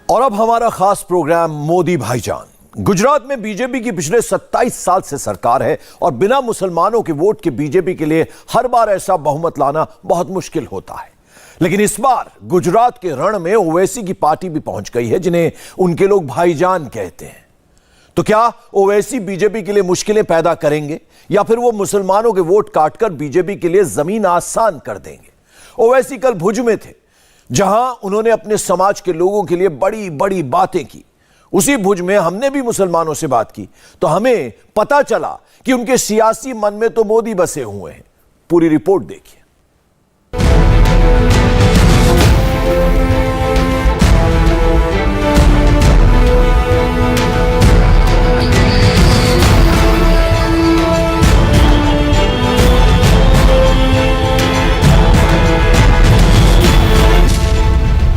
और अब हमारा खास प्रोग्राम मोदी भाईजान। गुजरात में बीजेपी की पिछले 27 साल से सरकार है और बिना मुसलमानों के वोट के बीजेपी के लिए हर बार ऐसा बहुमत लाना बहुत मुश्किल होता है। लेकिन इस बार गुजरात के रण में ओवैसी की पार्टी भी पहुंच गई है, जिन्हें उनके लोग भाईजान कहते हैं। तो क्या ओवैसी बीजेपी के लिए मुश्किलें पैदा करेंगे या फिर वो मुसलमानों के वोट काटकर बीजेपी के लिए जमीन आसान कर देंगे? ओवैसी कल भुज में थे, जहां उन्होंने अपने समाज के लोगों के लिए बड़ी बड़ी बातें की। उसी भुज में हमने भी मुसलमानों से बात की तो हमें पता चला कि उनके सियासी मन में तो मोदी बसे हुए हैं। पूरी रिपोर्ट देखिए।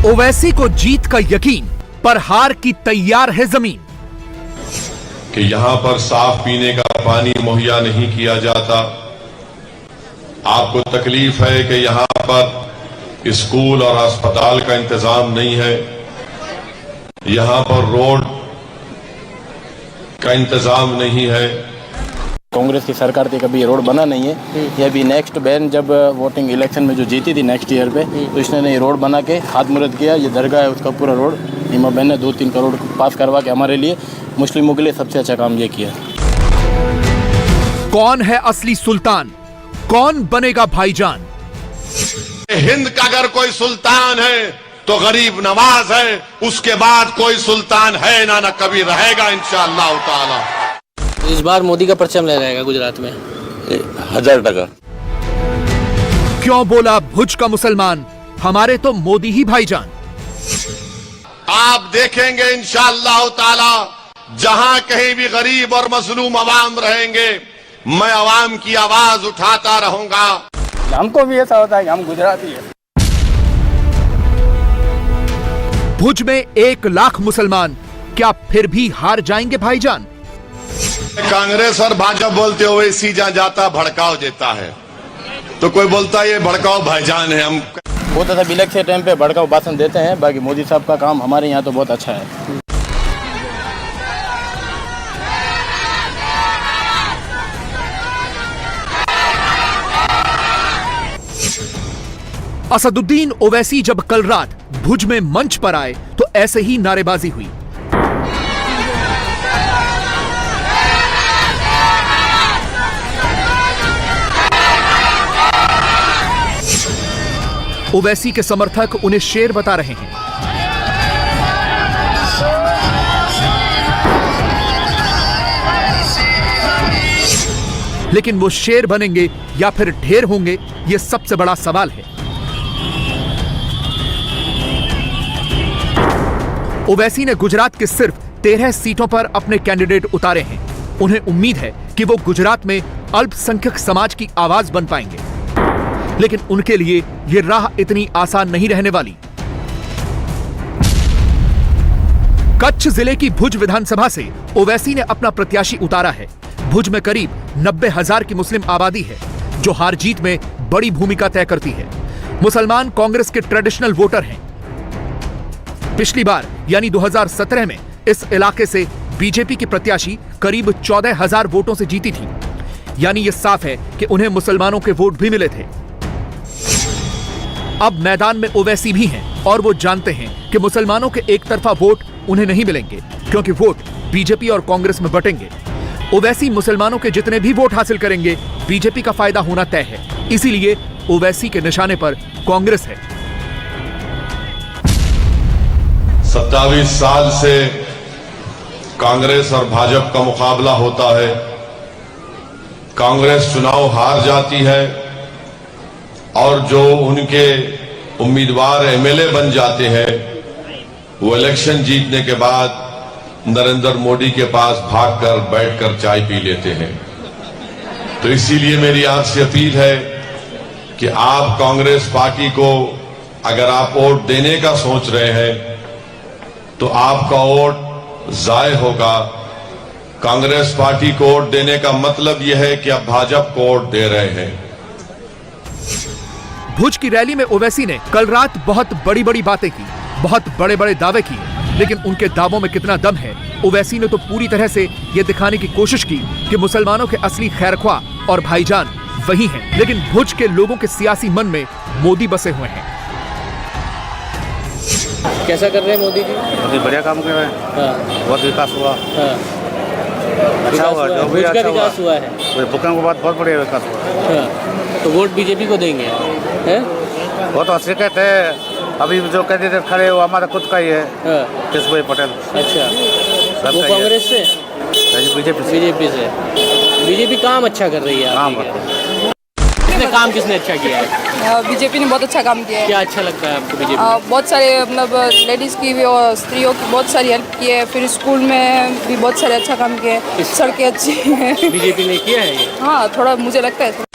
ओवैसी को जीत का यकीन, पर हार की तैयार है जमीन। कि यहां पर साफ पीने का पानी मुहैया नहीं किया जाता। आपको तकलीफ है कि यहां पर स्कूल और अस्पताल का इंतजाम नहीं है, यहां पर रोड का इंतजाम नहीं है। कांग्रेस की सरकार थी, कभी रोड बना नहीं है। ये अभी नेक्स्ट बहन जब वोटिंग इलेक्शन में जो जीती थी नेक्स्ट ईयर पे, तो इसने ये रोड बना के खातमुहूर्त किया। ये दरगाह है, उसका पूरा रोड नीमा बहन ने 2-3 करोड़ पास करवा के हमारे लिए, मुस्लिमों के लिए सबसे अच्छा काम ये किया। कौन है असली सुल्तान, कौन बनेगा भाईजान? हिंद का अगर कोई सुल्तान है तो गरीब नवाज है, उसके बाद कोई सुल्तान है ना कभी रहेगा इंशाअल्लाह ताला। इस बार मोदी का परचम ले जाएगा गुजरात में 1000%। क्यों बोला भुज का मुसलमान, हमारे तो मोदी ही भाईजान। आप देखेंगे इंशाअल्लाह ताला, जहां कहीं भी गरीब और मजलूम अवाम रहेंगे, मैं अवाम की आवाज उठाता रहूंगा। हमको भी ऐसा होता है कि हम गुजराती है। भुज में 1 लाख मुसलमान, क्या फिर भी हार जाएंगे भाईजान? कांग्रेस और भाजपा बोलते हुए इसी जहां जाता भड़काव देता है, तो कोई बोलता है ये भड़काव भाईजान है। हम बहुत अच्छा इलेक्शन के टाइम पे भड़काऊ भाषण देते हैं, बाकी मोदी साहब का काम हमारे यहाँ तो बहुत अच्छा है। असदुद्दीन ओवैसी जब कल रात भुज में मंच पर आए तो ऐसे ही नारेबाजी हुई। ओवैसी के समर्थक उन्हें शेर बता रहे हैं। लेकिन वो शेर बनेंगे या फिर ढेर होंगे, यह सबसे बड़ा सवाल है। ओवैसी ने गुजरात के सिर्फ 13 सीटों पर अपने कैंडिडेट उतारे हैं। उन्हें उम्मीद है कि वो गुजरात में अल्पसंख्यक समाज की आवाज बन पाएंगे, लेकिन उनके लिए यह राह इतनी आसान नहीं रहने वाली। कच्छ जिले की भुज विधानसभा से ओवैसी ने अपना प्रत्याशी उतारा है। भुज में करीब 90,000 की मुस्लिम आबादी है, जो हार जीत में बड़ी भूमिका तय करती है। मुसलमान कांग्रेस के ट्रेडिशनल वोटर हैं। पिछली बार यानी 2017 में इस इलाके से बीजेपी की प्रत्याशी करीब 14,000 वोटों से जीती थी। यानी यह साफ है कि उन्हें मुसलमानों के वोट भी मिले थे। अब मैदान में ओवैसी भी हैं और वो जानते हैं कि मुसलमानों के एक तरफा वोट उन्हें नहीं मिलेंगे, क्योंकि वोट बीजेपी और कांग्रेस में बटेंगे। ओवैसी मुसलमानों के जितने भी वोट हासिल करेंगे, बीजेपी का फायदा होना तय है। इसीलिए ओवैसी के निशाने पर कांग्रेस है। 27 साल से कांग्रेस और भाजपा का मुकाबला होता है। कांग्रेस चुनाव हार जाती है और जो उनके उम्मीदवार एमएलए बन जाते हैं, वो इलेक्शन जीतने के बाद नरेंद्र मोदी के पास भागकर बैठकर चाय पी लेते हैं। तो इसीलिए मेरी आपसे अपील है कि आप कांग्रेस पार्टी को अगर आप वोट देने का सोच रहे हैं तो आपका वोट जाय होगा। कांग्रेस पार्टी को वोट देने का मतलब यह है कि आप भाजपा को वोट दे रहे हैं। भुज की रैली में ओवैसी ने कल रात बहुत बड़ी बड़ी बातें की, बहुत बड़े बड़े दावे किए। लेकिन उनके दावों में कितना दम है, ओवैसी ने तो पूरी तरह से ये दिखाने की कोशिश की कि मुसलमानों के असली खैरख्वाह और भाईजान वही हैं। लेकिन भुज के लोगों के सियासी मन में मोदी बसे हुए हैं। कैसा कर रहे हैं मोदी जी? बहुत बढ़िया काम कर रहे हैं। हाँ, बहुत विकास हुआ। हाँ। अच्छा हुआ, जो भी भुज का अच्छा विकास हुआ है। बुकिंग के बाद बहुत बढ़िया विकास हुआ। हाँ, तो वोट बीजेपी को देंगे हैं? वो तो शिकायत है। अभी जो कैंडिडेट खड़े वो हमारा खुद का ही है, हाँ, केशव पटेल। अच्छा, सबका वो ही है। कांग्रेस से? बीजेपी से। बीजेपी से। बीजेपी काम अच्छा कर रही है काम आपके? किसने अच्छा किया है? बीजेपी ने बहुत अच्छा काम किया है। क्या अच्छा लगता है आपको बीजेपी? बहुत सारे मतलब लेडीज़ की भी और स्त्रियों की बहुत सारी हेल्प की है। फिर स्कूल में भी बहुत सारे अच्छा काम किए हैं। सड़कें अच्छी हैं। बीजेपी ने किया है ये? हाँ, थोड़ा मुझे लगता है।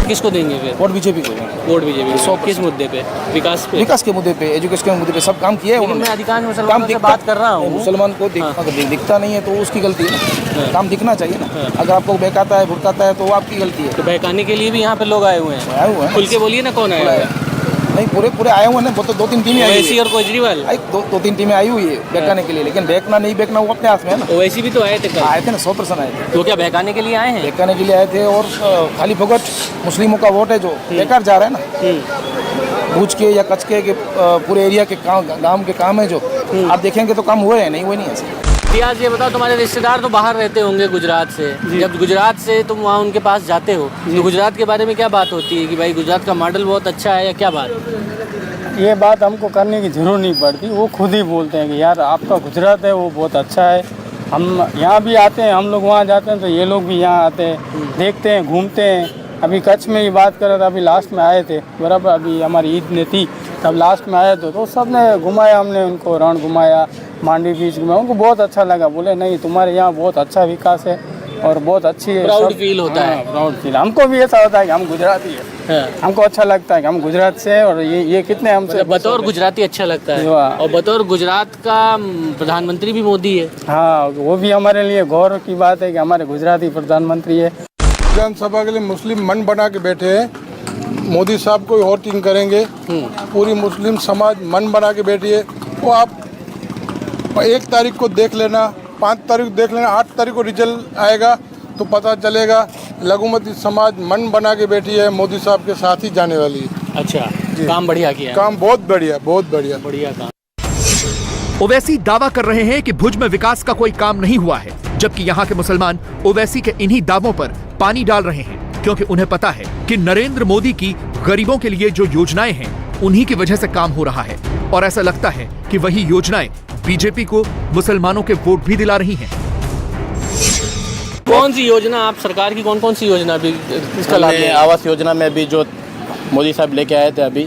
किसको देंगे फिर? वोट बीजेपी को। वोट बीजेपी को। किस मुद्दे पे? विकास पे? विकास के मुद्दे पे, एजुकेशन के मुद्दे पे सब काम किए हैं लेकिन उन्होंने। मैं अधिकांश मुसलमानों से बात कर रहा हूँ। मुसलमान को दिखता नहीं है तो उसकी गलती है ना। काम दिखना चाहिए ना। अगर आपको बहकाता है भुड़काता है तो वो आपकी गलती है। तो बहकाने के लिए भी यहाँ पे लोग आए हुए हैं। आए हुए हैं। खुल के बोलिए ना, कौन आया है? नहीं, पूरे आए हुए हैं। वो तो 2-3 टीमें आई ओवैसी हुई और केजरीवाल? है। 2-3 टीमें आई हुई है बहकाने के लिए, लेकिन बहकना नहीं बहकना वो अपने हाथ में है ना। ओवैसी भी तो आए थे कल। आए थे ना, 100% आए थे। तो क्या बहकाने के लिए आए हैं? बहकाने के लिए आए थे और खाली फोकट मुस्लिमों का वोट है जो बेकार जा रहा है ना। भुज के या कच्छ के पूरे एरिया के गांव के काम है जो आप देखेंगे तो काम हुए हैं, नहीं हुए नहीं ऐसे। रियाज, ये बताओ, तुम्हारे रिश्तेदार तो बाहर रहते होंगे गुजरात से। जब गुजरात से तुम वहाँ उनके पास जाते हो तो गुजरात के बारे में क्या बात होती है कि भाई गुजरात का मॉडल बहुत अच्छा है, या क्या बात? ये बात हमको करने की ज़रूरत नहीं पड़ती। वो खुद ही बोलते हैं कि यार आपका गुजरात है वो बहुत अच्छा है। हम यहाँ भी आते हैं, हम लोग वहाँ जाते हैं तो ये लोग भी यहाँ आते हैं, देखते हैं, घूमते हैं। अभी कच्छ में ही बात करें तो अभी लास्ट में आए थे, बराबर अभी हमारी ईद ने थी तब लास्ट में आए थे, तो सब ने घुमाया, हमने उनको रण घुमाया, मांडवी बीच घुमाया। उनको बहुत अच्छा लगा। बोले नहीं तुम्हारे यहाँ बहुत अच्छा विकास है और बहुत अच्छी है। प्राउड फील होता है। प्राउड फील हमको भी ऐसा होता है कि हम गुजराती है। हमको अच्छा लगता है कि हम गुजरात से हैं और ये कितने हमसे बतौर गुजराती अच्छा लगता है। और बतौर गुजरात का प्रधानमंत्री भी मोदी है। हाँ, वो भी हमारे लिए गौरव की बात है कि हमारे गुजराती प्रधानमंत्री है। विधानसभा के लिए मुस्लिम मन बना के बैठे हैं। मोदी साहब को वोटिंग करेंगे। पूरी मुस्लिम समाज मन बना के बैठी है। वो आप 1 तारीख को देख लेना, 5 तारीख को देख लेना, 8 तारीख को रिजल्ट आएगा तो पता चलेगा। लघुमती समाज मन बना के बैठी है, मोदी साहब के साथ ही जाने वाली है। अच्छा, काम बढ़िया किया है। काम बहुत बढ़िया, बहुत बढ़िया, बढ़िया काम। ओवैसी दावा कर रहे हैं कि भुज में विकास का कोई काम नहीं हुआ है, जबकि यहाँ के मुसलमान ओवैसी के इन्हीं दावों पर पानी डाल रहे हैं, क्योंकि उन्हें पता है कि नरेंद्र मोदी की गरीबों के लिए जो योजनाएं हैं उन्हीं की वजह से काम हो रहा है। और ऐसा लगता है कि वही योजनाएं बीजेपी को मुसलमानों के वोट भी दिला रही हैं। कौन सी योजना आप सरकार की कौन सी योजना अभी इसका लाभ हमने है? आवास योजना में अभी जो मोदी साहब लेके आए थे अभी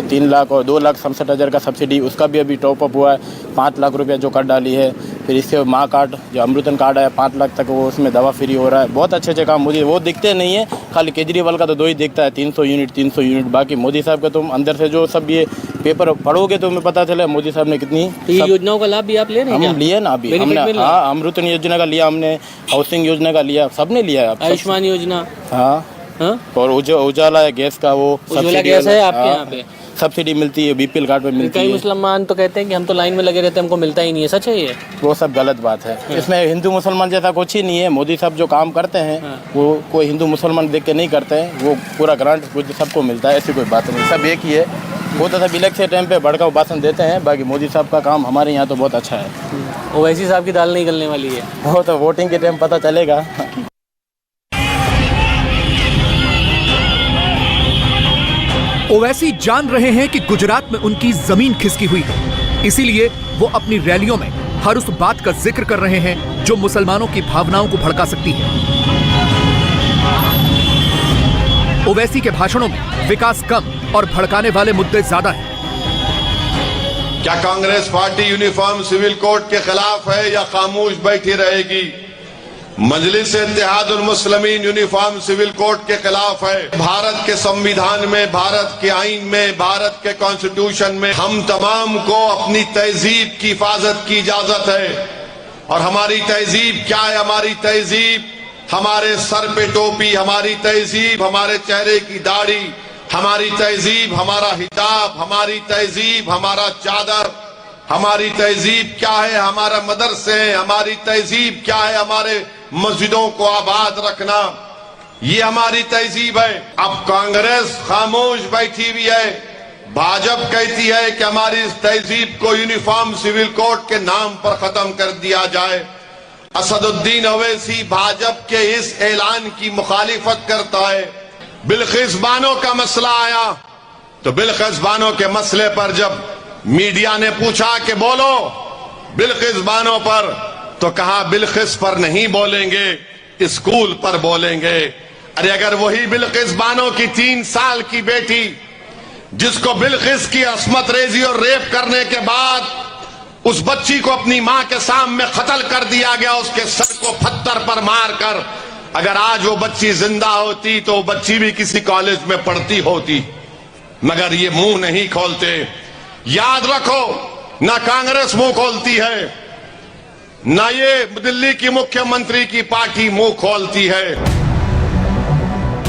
3 लाख और 2,67,000 का सब्सिडी, उसका भी अभी टॉप अप हुआ है। 5 लाख रुपया जो कर डाली है। फिर इससे माँ कार्ड जो अमृतन कार्ड है 5 लाख तक वो उसमें दवा फ्री हो रहा है। बहुत अच्छे अच्छे काम मोदी, वो दिखते नहीं है। खाली केजरीवाल का तो 2 ही दिखता है, 300 यूनिट। बाकी मोदी साहब का तुम अंदर से जो सब ये पेपर पढ़ोगे तो तुम्हें पता चले मोदी साहब ने कितनी योजनाओं का लाभ भी आप ले रहे हैं? हम लिए ना अभी हमने। हाँ, अमृतन योजना का लिया हमने, हाउसिंग योजना का लिया, सबने लिया है। आयुष्मान योजना। हाँ, और उजाला है गैस का, वो उजाला गैस है आपके यहाँ पे? सब्सिडी मिलती है, बीपीएल कार्ड पे मिलती है। कई मुसलमान तो कहते हैं कि हम तो लाइन में लगे रहते हैं, हमको मिलता ही नहीं है। सच है ये? वो सब गलत बात है। इसमें हिंदू मुसलमान जैसा कुछ ही नहीं है। मोदी साहब जो काम करते हैं वो कोई हिंदू मुसलमान देख के नहीं करते हैं। वो पूरा ग्रांट सबको मिलता है, ऐसी कोई बात नहीं। सब एक ही है। वो तो सब इलेक्शन टाइम पे भड़काऊ भाषण देते हैं। बाकी मोदी साहब का काम हमारे यहाँ तो बहुत अच्छा है। ओवैसी साहब की दाल नहीं गलने वाली है। वो तो वोटिंग के टाइम पता चलेगा। ओवैसी जान रहे हैं कि गुजरात में उनकी जमीन खिसकी हुई है, इसीलिए वो अपनी रैलियों में हर उस बात का जिक्र कर रहे हैं जो मुसलमानों की भावनाओं को भड़का सकती है। ओवैसी के भाषणों में विकास कम और भड़काने वाले मुद्दे ज्यादा हैं। क्या Congress party uniform civil code के खिलाफ है या खामोश बैठी रहेगी? Majlis Ittehadul Muslimeen uniform civil code के खिलाफ है। भारत के संविधान में, भारत के आईन में, भारत के कॉन्स्टिट्यूशन में हम तमाम को अपनी तहजीब की हिफाजत की इजाजत है। और हमारी तहजीब क्या है? हमारी तहजीब हमारे सर पे टोपी, हमारी तहजीब हमारे चेहरे की दाढ़ी, हमारी तहजीब हमारा हिजाब, हमारी तहजीब हमारा चादर, हमारी तहजीब क्या है, हमारा मदरसे हैं, हमारी तहजीब क्या है, हमारे मस्जिदों को आबाद रखना, ये हमारी तहजीब है। अब कांग्रेस खामोश बैठी हुई है, भाजपा कहती है कि हमारी इस तहजीब को यूनिफॉर्म सिविल कोड के नाम पर खत्म कर दिया जाए। असदुद्दीन ओवैसी भाजपा के इस ऐलान की मुखालिफत करता है। बिल्किस बानो का मसला आया तो बिल्किस बानो के मसले पर जब मीडिया ने पूछा कि बोलो बिल्किस बानो पर, तो कहा बिल्किस पर नहीं बोलेंगे, स्कूल पर बोलेंगे। अरे अगर वही बिल्किस बानो की 3 साल की बेटी जिसको बिल्किस की असमत रेजी और रेप करने के बाद उस बच्ची को अपनी मां के सामने कत्ल कर दिया गया, उसके सर को पत्थर पर मारकर, अगर आज वो बच्ची जिंदा होती तो वो बच्ची भी किसी कॉलेज में पढ़ती होती, मगर ये मुंह नहीं खोलते। याद रखो, ना कांग्रेस मुंह खोलती है, ना ये दिल्ली की मुख्यमंत्री की पार्टी मुंह खोलती है।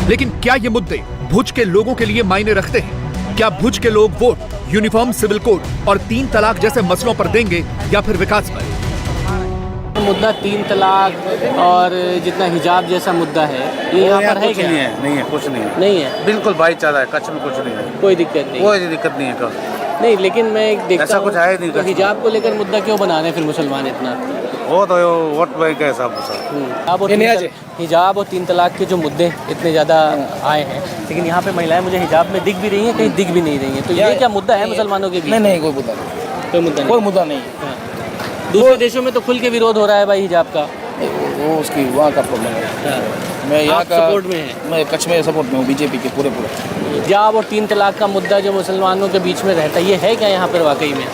लेकिन क्या ये मुद्दे भुज के लोगों के लिए मायने रखते हैं? क्या भुज के लोग वोट यूनिफॉर्म सिविल कोड और 3 तलाक जैसे मसलों पर देंगे या फिर विकास पर? मुद्दा 3 तलाक और जितना हिजाब जैसा मुद्दा है, ये यहाँ पर है क्या? नहीं है, कुछ नहीं है, नहीं है, बिल्कुल भाईचारा है, कच्छ में कुछ नहीं है, कोई दिक्कत नहीं, कोई दिक्कत नहीं है। नहीं, लेकिन मैं देखता ऐसा कुछ है नहीं, तो हिजाब को लेकर मुद्दा क्यों बना रहे हैं फिर मुसलमान इतना? वो तो वोट बैंक के हिसाब से हिजाब और 3 तलाक के जो मुद्दे इतने ज़्यादा आए हैं, लेकिन यहाँ पे महिलाएं मुझे हिजाब में दिख भी रही हैं, कहीं दिख भी नहीं रही हैं, तो ये क्या मुद्दा है मुसलमानों के बीच? नहीं, कोई मुद्दा नहीं, कोई मुद्दा नहीं। दूसरे देशों में तो खुल के विरोध हो रहा है भाई हिजाब का, वो उसकी वहाँ का प्रॉब्लम है। मैं यहाँ का सपोर्ट में है, मैं कच्छ में सपोर्ट में हूँ, बीजेपी के पूरे। हिजाब और 3 तलाक का मुद्दा जो मुसलमानों के बीच में रहता है, ये है क्या यहाँ पर वाकई में?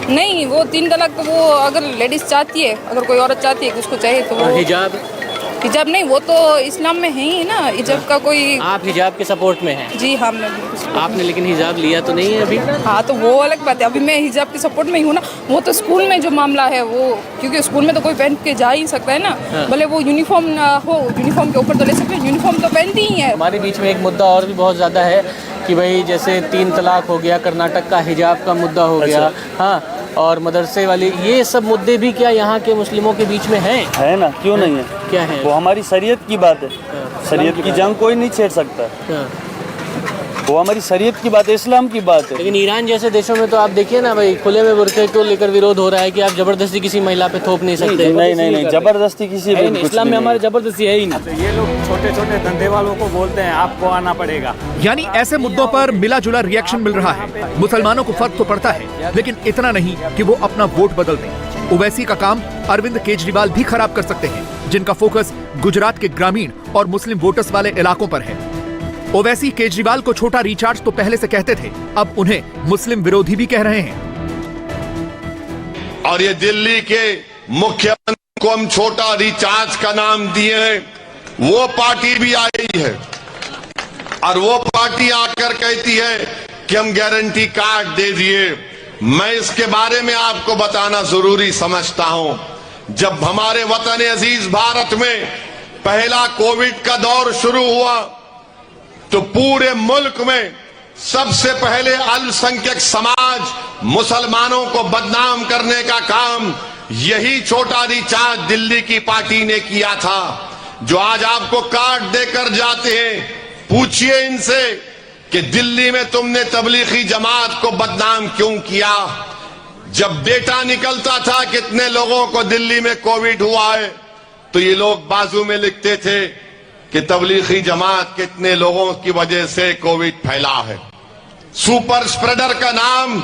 नहीं, वो 3 तलाक तो वो अगर लेडीज चाहती है, अगर कोई औरत चाहती है कि उसको चाहिए तो वो हिजाब नहीं, वो तो इस्लाम में है ही ना, हिजाब का कोई। आप हिजाब के सपोर्ट में हैं? जी हाँ, मैं आपने लेकिन हिजाब लिया तो नहीं है अभी? हाँ, तो वो अलग बात है, अभी मैं हिजाब के सपोर्ट में ही हूँ ना। वो तो स्कूल में जो मामला है वो, क्योंकि स्कूल में तो कोई पहन के जा ही सकता है ना, भले वो यूनिफॉर्म ना हो, यूनिफॉर्म के ऊपर तो ले सकते हैं, यूनिफॉर्म तो पहनती ही है। हमारे बीच में एक मुद्दा और भी बहुत ज़्यादा है कि भाई जैसे 3 तलाक हो गया, कर्नाटक का हिजाब का मुद्दा हो गया, हाँ, और मदरसे वाली, ये सब मुद्दे भी क्या यहाँ के मुस्लिमों के बीच में हैं? है ना, क्यों नहीं है? क्या है? वो हमारी शरीयत की बात है, शरीयत की जंग कोई नहीं छेड़ सकता, वो हमारी शरीयत की बात है, इस्लाम की बात है। लेकिन ईरान जैसे देशों में तो आप देखिए ना भाई, खुले में बुर्के को लेकर विरोध हो रहा है कि आप जबरदस्ती किसी महिला पे थोप नहीं सकते। नहीं, जबरदस्ती किसी इस्लाम में हमारे जबरदस्ती है ही नहीं। तो ये लोग छोटे छोटे धंधे वालों को बोलते हैं आपको आना पड़ेगा। यानी ऐसे मुद्दों पर मिला जुला रिएक्शन मिल रहा है। मुसलमानों को फर्क तो पड़ता है, लेकिन इतना नहीं कि वो अपना वोट बदल दें। ओवैसी का काम अरविंद केजरीवाल भी खराब कर सकते हैं, जिनका फोकस गुजरात के ग्रामीण और मुस्लिम वोटर्स वाले इलाकों पर है। ओवैसी केजरीवाल को छोटा रिचार्ज तो पहले से कहते थे, अब उन्हें मुस्लिम विरोधी भी कह रहे हैं। और ये दिल्ली के मुख्यमंत्री को हम छोटा रिचार्ज का नाम दिए हैं, वो पार्टी भी आई है और वो पार्टी आकर कहती है कि हम गारंटी कार्ड दे दिए। मैं इसके बारे में आपको बताना जरूरी समझता हूं। जब हमारे वतन अजीज भारत में पहला कोविड का दौर शुरू हुआ तो पूरे मुल्क में सबसे पहले अल्पसंख्यक समाज मुसलमानों को बदनाम करने का काम यही छोटा रिचार्ज दिल्ली की पार्टी ने किया था। जो आज आपको कार्ड देकर जाते हैं, पूछिए इनसे कि दिल्ली में तुमने तबलीगी जमात को बदनाम क्यों किया। जब डेटा निकलता था कितने लोगों को दिल्ली में कोविड हुआ है, तो ये लोग बाजू में लिखते थे कि तबलीगी जमात कितने लोगों की वजह से कोविड फैला है। सुपर स्प्रेडर का नाम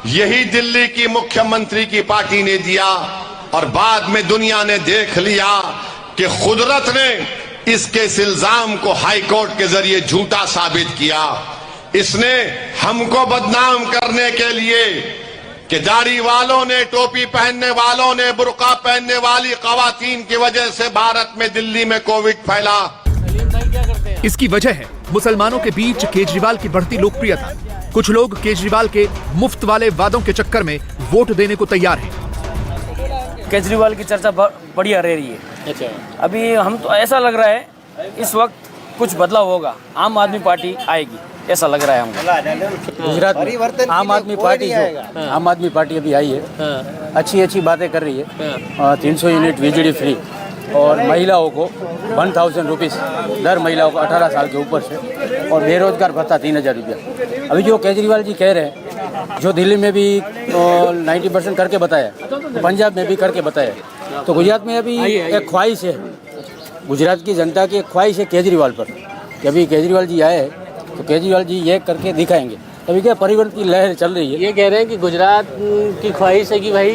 यही दिल्ली की मुख्यमंत्री की पार्टी ने दिया और बाद में दुनिया ने देख लिया कि कुदरत ने इसके इस इल्जाम को हाईकोर्ट के जरिए झूठा साबित किया। इसने हमको बदनाम करने के लिए कि दाढ़ी वालों ने, टोपी पहनने वालों ने, बुर्का पहनने वाली खवातीन की वजह से भारत में, दिल्ली में कोविड फैला। इसकी वजह है मुसलमानों के बीच केजरीवाल की बढ़ती लोकप्रियता। कुछ लोग केजरीवाल के मुफ्त वाले वादों के चक्कर में वोट देने को तैयार हैं। केजरीवाल की चर्चा बढ़िया रह रही है। अच्छा, अभी हम तो ऐसा लग रहा है इस वक्त कुछ बदलाव होगा, आम आदमी पार्टी आएगी, ऐसा लग रहा है हमको। गुजरात में आम आदमी पार्टी आम आदमी पार्टी अभी आई है, अच्छी बातें कर रही है। 300 यूनिट बिजली फ्री और महिलाओं को 1000 रुपीज़ दर महिलाओं को 18 साल के ऊपर से, और बेरोजगार भत्ता 3000 रुपया। अभी जो केजरीवाल जी कह रहे हैं, जो दिल्ली में भी 90% करके बताया, पंजाब में भी करके बताया, तो गुजरात में अभी एक ख्वाहिश है, गुजरात की जनता की एक ख्वाहिश है केजरीवाल पर कि अभी केजरीवाल जी आए तो केजरीवाल जी ये करके दिखाएंगे। अभी क्या परिवर्तन की लहर चल रही है। ये कह रहे हैं कि गुजरात की ख्वाहिश है कि भाई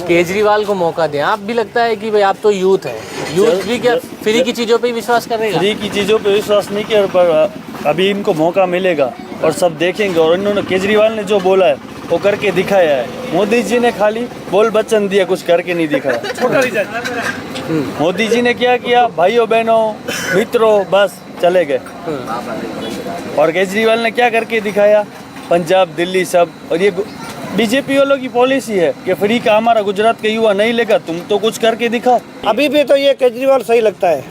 केजरीवाल को मौका दें। आप भी लगता है कि भाई आप तो यूथ है, यूथ भी क्या फ्री की चीज़ों पे विश्वास करेगा? फ्री की चीज़ों पे विश्वास नहीं किया, पर अभी इनको मौका मिलेगा और सब देखेंगे। और इन्होंने केजरीवाल ने जो बोला है वो करके दिखाया है। मोदी जी ने खाली बोल वचन दिया, कुछ करके नहीं दिखाया। मोदी जी ने क्या किया, भाइयों बहनों मित्रों बस चले गए। और केजरीवाल ने क्या करके दिखाया, पंजाब दिल्ली सब। और ये बीजेपी वालों की पॉलिसी है कि फ्री का हमारा गुजरात के युवा नहीं लेगा, तुम तो कुछ करके दिखाओ। अभी भी तो ये केजरीवाल सही लगता है।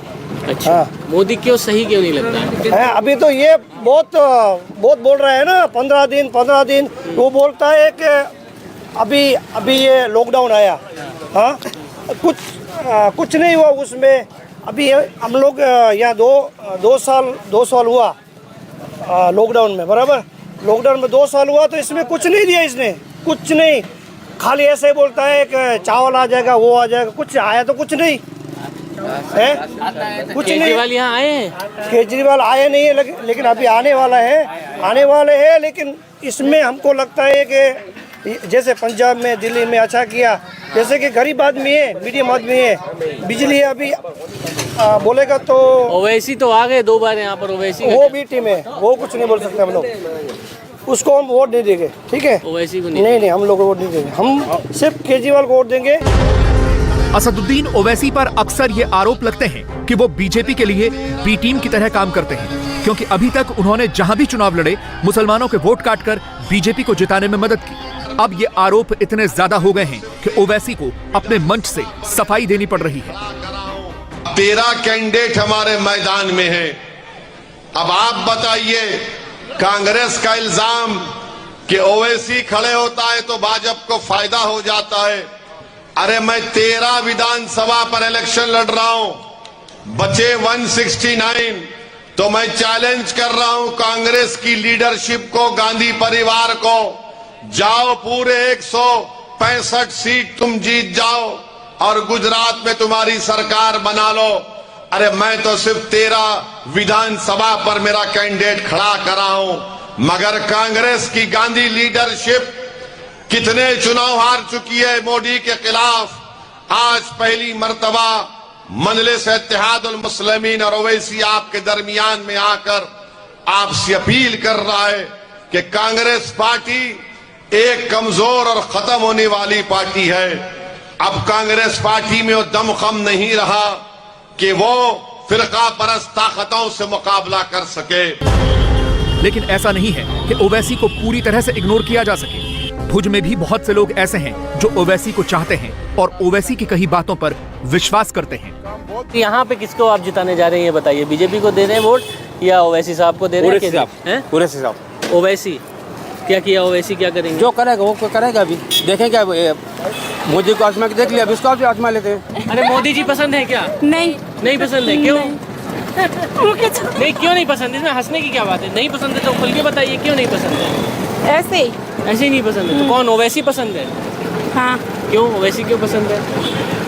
अच्छा, मोदी क्यों सही क्यों नहीं लगता है? अभी तो ये बहुत बोल रहा है ना, 15 दिन वो बोलता है कि अभी ये लॉकडाउन आया, हाँ कुछ नहीं हुआ उसमें। अभी हम लोग यहाँ दो साल हुआ लॉकडाउन में, बराबर। लॉकडाउन में 2 साल हुआ तो इसमें कुछ नहीं दिया इसने, कुछ नहीं। खाली ऐसे बोलता है कि चावल आ जाएगा, वो आ जाएगा, कुछ आया तो कुछ नहीं है, कुछ नहीं। केजरीवाल यहाँ आए हैं? केजरीवाल आए नहीं है, लेकिन अभी आने वाले हैं। लेकिन इसमें हमको लगता है कि जैसे पंजाब में दिल्ली में अच्छा किया, जैसे कि गरीब आदमी है, मीडियम आदमी है, बिजली अभी बोलेगा तो ओवैसी तो आ गए 2 बार यहाँ पर। ओवैसी वो भी टीम है, वो कुछ नहीं बोल सकते हम लोग, उसको हम वोट नहीं देंगे, ठीक है? ओवैसी को नहीं हम लोग वोट नहीं देंगे, हम सिर्फ केजरीवाल को वोट देंगे। असदुद्दीन ओवैसी पर अक्सर ये आरोप लगते हैं कि वो बीजेपी के लिए बी टीम की तरह काम करते हैं, क्योंकि अभी तक उन्होंने जहां भी चुनाव लड़े मुसलमानों के वोट काटकर बीजेपी को जिताने में मदद की। अब ये आरोप इतने ज्यादा हो गए हैं कि ओवैसी को अपने मंच से सफाई देनी पड़ रही है। 13 कैंडिडेट हमारे मैदान में है। अब आप बताइए, कांग्रेस का इल्जाम कि ओवैसी खड़े होता है तो भाजपा को फायदा हो जाता है। अरे मैं 13 विधानसभा पर इलेक्शन लड़ रहा हूं, बचे 169, तो मैं चैलेंज कर रहा हूं कांग्रेस की लीडरशिप को, गांधी परिवार को, जाओ पूरे 165 सीट तुम जीत जाओ और गुजरात में तुम्हारी सरकार बना लो। अरे मैं तो सिर्फ 13 विधानसभा पर मेरा कैंडिडेट खड़ा करा हूं, मगर कांग्रेस की गांधी लीडरशिप कितने चुनाव हार चुकी है मोदी के खिलाफ। आज पहली मर्तबा मजलिस इत्तेहादुल मुस्लिमीन और ओवैसी आपके दरमियान में आकर आपसे अपील कर रहा है कि कांग्रेस पार्टी एक कमजोर और खत्म होने वाली पार्टी है। अब कांग्रेस पार्टी में वो दमखम नहीं रहा कि वो फिरका परस्त ताकतों से मुकाबला कर सके। लेकिन ऐसा नहीं है कि ओवैसी को पूरी तरह से इग्नोर किया जा सके। भुज में भी बहुत से लोग ऐसे हैं जो ओवैसी को चाहते हैं और ओवैसी की कही बातों पर विश्वास करते हैं। यहाँ पे किसको आप जिताने जा रहे हैं ये बताइए? बीजेपी को दे रहे हैं वोट या ओवैसी साहब को दे रहे हैं? पूरे साहब ओवैसी क्या किया? ओवैसी क्या करेंगे? जो करेगा वो करेगा। अभी देखेंगे, मोदी को आजमा के देख लिया, अभी इसको भी आजमा लेते हैं। अरे मोदी जी पसंद है क्या? नहीं पसंद है। क्यों नहीं? क्यों नहीं पसंद? इसमें हंसने की क्या बात है? नहीं पसंद है तो खुल के बताइए क्यों नहीं पसंद है। ऐसे ही नहीं पसंद है तो कौन? ओवैसी पसंद है? हाँ। क्यों ओवैसी क्यों पसंद है?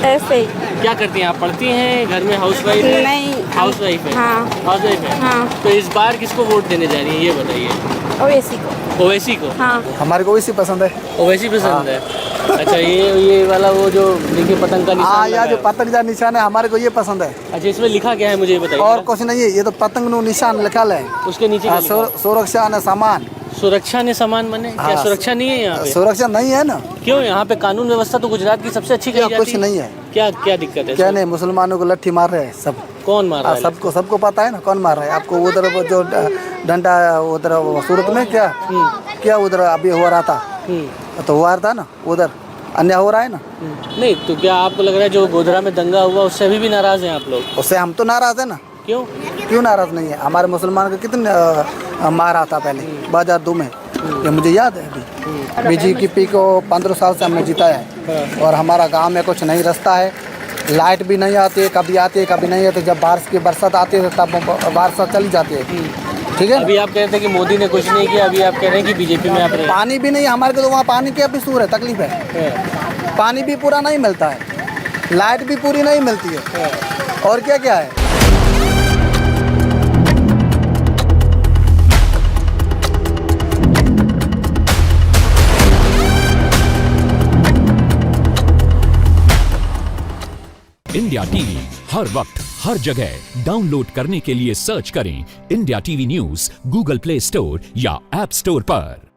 ऐसे ही। क्या करती हैं आप? पढ़ती हैं? घर में हाउसवाइफ है? नहीं, हाउसवाइफ है। हाँ। हाउसवाइफ है। हाँ। तो इस बार किसको वोट देने जा रही है ये बताइए? ओवैसी को। ओवैसी को? हाँ। हमारे को ओवैसी पसंद है। ओवैसी पसंद है। अच्छा, ये वाला वो जो देखिए पतंग का निशान यार, जो पतंग का निशान है हमारे को ये पसंद है। अच्छा, इसमें लिखा क्या है मुझे ये बताइए? और कुछ नहीं है, ये तो पतंग नो निशान लिखा है। उसके नीचे सुरक्षा ने सामान। सुरक्षा ने सामान बने? क्या सुरक्षा नहीं है यहाँ पे? सुरक्षा नहीं है ना। क्यों? यहाँ पे कानून व्यवस्था तो गुजरात की सबसे अच्छी कही जाती है। कुछ नहीं है। क्या दिक्कत है? क्या नहीं, मुसलमानों को लट्ठी मार रहे हैं सब। कौन मार रहा है? सबको पता है ना कौन मार रहा है। आपको उधर जो डंडा उधर सूरत में क्या उधर अभी हो रहा था, तो हुआ था ना, उधर अन्य हो रहा है ना। नहीं तो क्या आपको लग रहा है जो गोधरा में दंगा हुआ उससे अभी भी नाराज हैं आप लोग? उससे हम तो नाराज है ना। क्यों? क्यों नाराज़ नहीं है? हमारे मुसलमान को कितने मारा था पहले 2002 में, ये मुझे याद है। अभी बीजेपी को 15 साल से हमने जिताया है और हमारा गांव में कुछ नहीं रास्ता है, लाइट भी नहीं आती है, कभी आती है कभी नहीं आती। जब बारिश की बरसात आती है तब बारिश चली जाती है, ठीक है। अभी आप कह रहे थे कि मोदी ने कुछ नहीं किया, अभी आप कह रहे हैं कि बीजेपी में आप रहे। पानी भी नहीं हमारे को, तो वहाँ पानी की अभी सूर है, तकलीफ है। पानी भी पूरा नहीं मिलता है, लाइट भी पूरी नहीं मिलती है, और क्या क्या है। इंडिया टीवी हर वक्त हर जगह डाउनलोड करने के लिए सर्च करें India TV news Google play store या ऐप स्टोर पर।